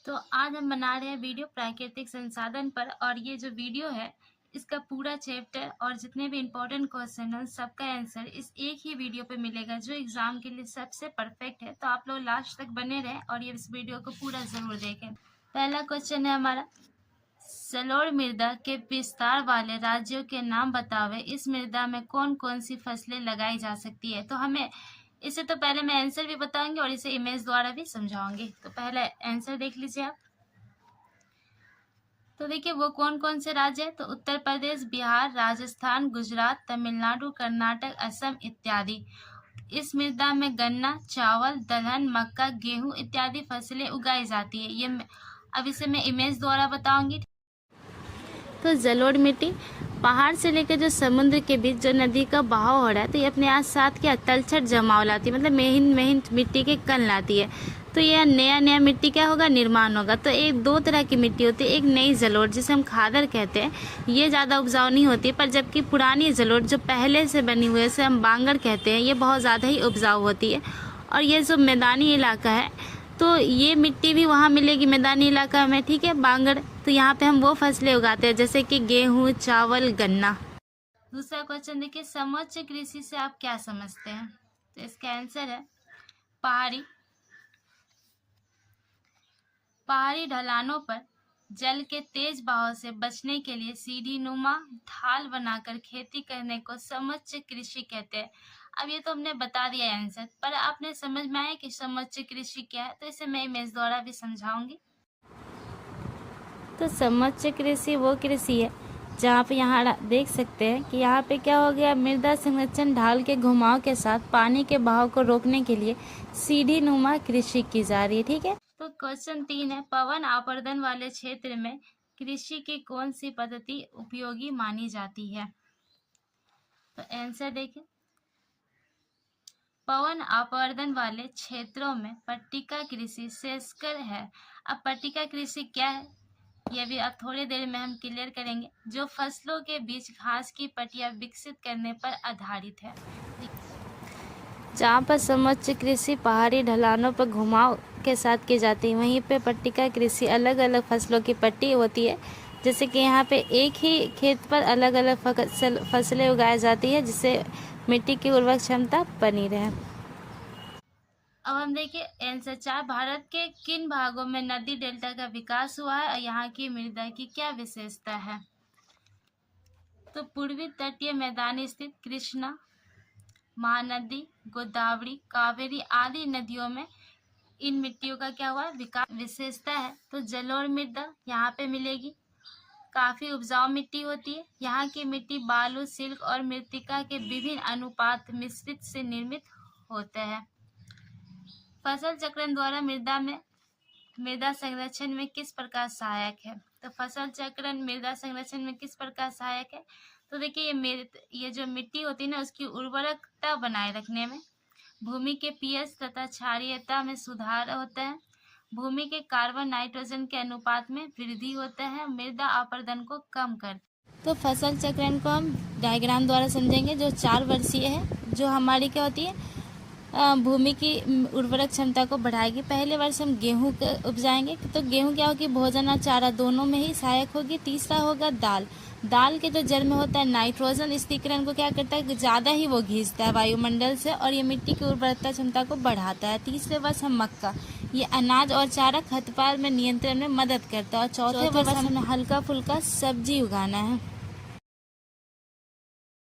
तो आज हम बना रहे हैं वीडियो प्राकृतिक संसाधन पर। और ये जो वीडियो है इसका पूरा चैप्टर और जितने भी इम्पोर्टेंट क्वेश्चन है सबका आंसर इस एक ही वीडियो पे मिलेगा जो एग्जाम के लिए सबसे परफेक्ट है। तो आप लोग लास्ट तक बने रहें और ये इस वीडियो को पूरा जरूर देखें। पहला क्वेश्चन है हमारा, जलोढ़ मृदा के विस्तार वाले राज्यों के नाम बतावे। इस मृदा में कौन कौन सी फसलें लगाई जा सकती है। तो हमें इससे तो पहले मैं आंसर भी बताऊंगी और इसे इमेज द्वारा भी समझाऊंगी। तो पहले आंसर देख लीजिए आप। तो देखिए वो कौन कौन से राज्य है। तो उत्तर प्रदेश, बिहार, राजस्थान, गुजरात, तमिलनाडु, कर्नाटक, असम इत्यादि। इस मृदा में गन्ना, चावल, दलहन, मक्का, गेहूं इत्यादि फसलें उगाई जाती है। ये अब इसे मैं इमेज द्वारा बताऊंगी। तो जलोढ़ मिट्टी पहाड़ से लेकर जो समुद्र के बीच जो नदी का बहाव हो रहा है तो ये अपने आज साथ क्या तलछट जमाव लाती है, मतलब महीन महीन मिट्टी के कण लाती है। तो यह नया मिट्टी क्या होगा, निर्माण होगा। तो एक दो तरह की मिट्टी होती है, एक नई जलोढ़ जिसे हम खादर कहते हैं, ये ज़्यादा उपजाऊ नहीं होती, पर जबकि पुरानी जलोढ़ जो पहले से बनी हुई है उसे हम बांगड़ कहते हैं, ये बहुत ज़्यादा ही उपजाऊ होती है। और ये जो मैदानी इलाका है तो ये मिट्टी भी वहाँ मिलेगी मैदानी इलाका में, ठीक है, बांगड़। तो यहाँ पे हम वो फसलें उगाते हैं जैसे कि गेहूँ, चावल, गन्ना। दूसरा क्वेश्चन देखिए, समोच्च कृषि से आप क्या समझते हैं। तो इसका आंसर है पहाड़ी ढलानों पर जल के तेज बहाव से बचने के लिए सीढ़ी नुमा ढाल बनाकर खेती करने को समोच्च कृषि कहते हैं। अब ये तो हमने बता दिया आंसर, पर आपने समझ में आया कि समोच्च कृषि क्या है। तो इसे मैं इमेज द्वारा भी समझाऊंगी। तो समोच्च कृषि वो कृषि है जहाँ पे यहाँ देख सकते हैं कि यहाँ पे क्या हो गया, मृदा संरक्षण ढाल के घुमाव के साथ पानी के बहाव को रोकने के लिए सीढ़ी नुमा कृषि की जा रही है, ठीक है। तो क्वेश्चन 3 है, पवन आवर्धन वाले क्षेत्र में कृषि की कौन सी पद्धति उपयोगी मानी जाती है। तो आंसर देखिए, पवन आवर्धन वाले क्षेत्रों में पट्टिका कृषि श्रेयस्कर है। अब पट्टिका कृषि क्या है यह भी अब थोड़ी देर में हम क्लियर करेंगे, जो फसलों के बीच घास की पट्टियां विकसित करने पर आधारित है। जहाँ पर समोच्च कृषि पहाड़ी ढलानों पर घुमाव के साथ की जाती है, वहीं पे पट्टिका कृषि अलग अलग फसलों की पट्टी होती है। जैसे कि यहाँ पे एक ही खेत पर अलग अलग फसलें उगाई जाती है जिससे मिट्टी की उर्वरक क्षमता बनी रहे। अब हम देखिए आंसर 4, भारत के किन भागों में नदी डेल्टा का विकास हुआ है और यहाँ की मृदा की क्या विशेषता है। तो पूर्वी तटीय मैदानी स्थित कृष्णा, महानदी, गोदावरी, कावेरी आदि नदियों में इन मिट्टियों का क्या हुआ विकास विशेषता है। तो जलोढ़ मृदा यहाँ पे मिलेगी, काफी उपजाऊ मिट्टी होती है। यहाँ की मिट्टी बालू, सिल्क और मृत्तिका के विभिन्न अनुपात मिश्रित से निर्मित होते हैं। फसल चक्रण द्वारा मृदा संरक्षण में किस प्रकार सहायक है। तो फसल चक्रण मृदा संरक्षण में किस प्रकार सहायक है। तो देखिए ये जो मिट्टी होती है ना उसकी उर्वरकता बनाए रखने में, भूमि के पीएच तथा क्षारीयता में सुधार होता है, भूमि के कार्बन नाइट्रोजन के अनुपात में वृद्धि होता है, मृदा अपरदन को कम कर। तो फसल चक्रण को हम डायग्राम द्वारा समझेंगे जो 4 वर्षीय है, जो हमारी क्या होती है भूमि की उर्वरक क्षमता को बढ़ाएगी। पहले वर्ष हम गेहूं उपजाएंगे, तो गेहूं क्या होगी, भोजन और चारा दोनों में ही सहायक होगी। तीसरा होगा दाल के जो जड़ में होता है नाइट्रोजन स्थिरीकरण को क्या करता है, ज़्यादा ही वो खींचता है वायुमंडल से और ये मिट्टी की उर्वरकता क्षमता को बढ़ाता है। तीसरे वर्ष हम मक्का, ये अनाज और चारा खरपतवार में नियंत्रण में मदद करता है। और चौथे वर्ष हमें हल्का फुल्का सब्जी उगाना है।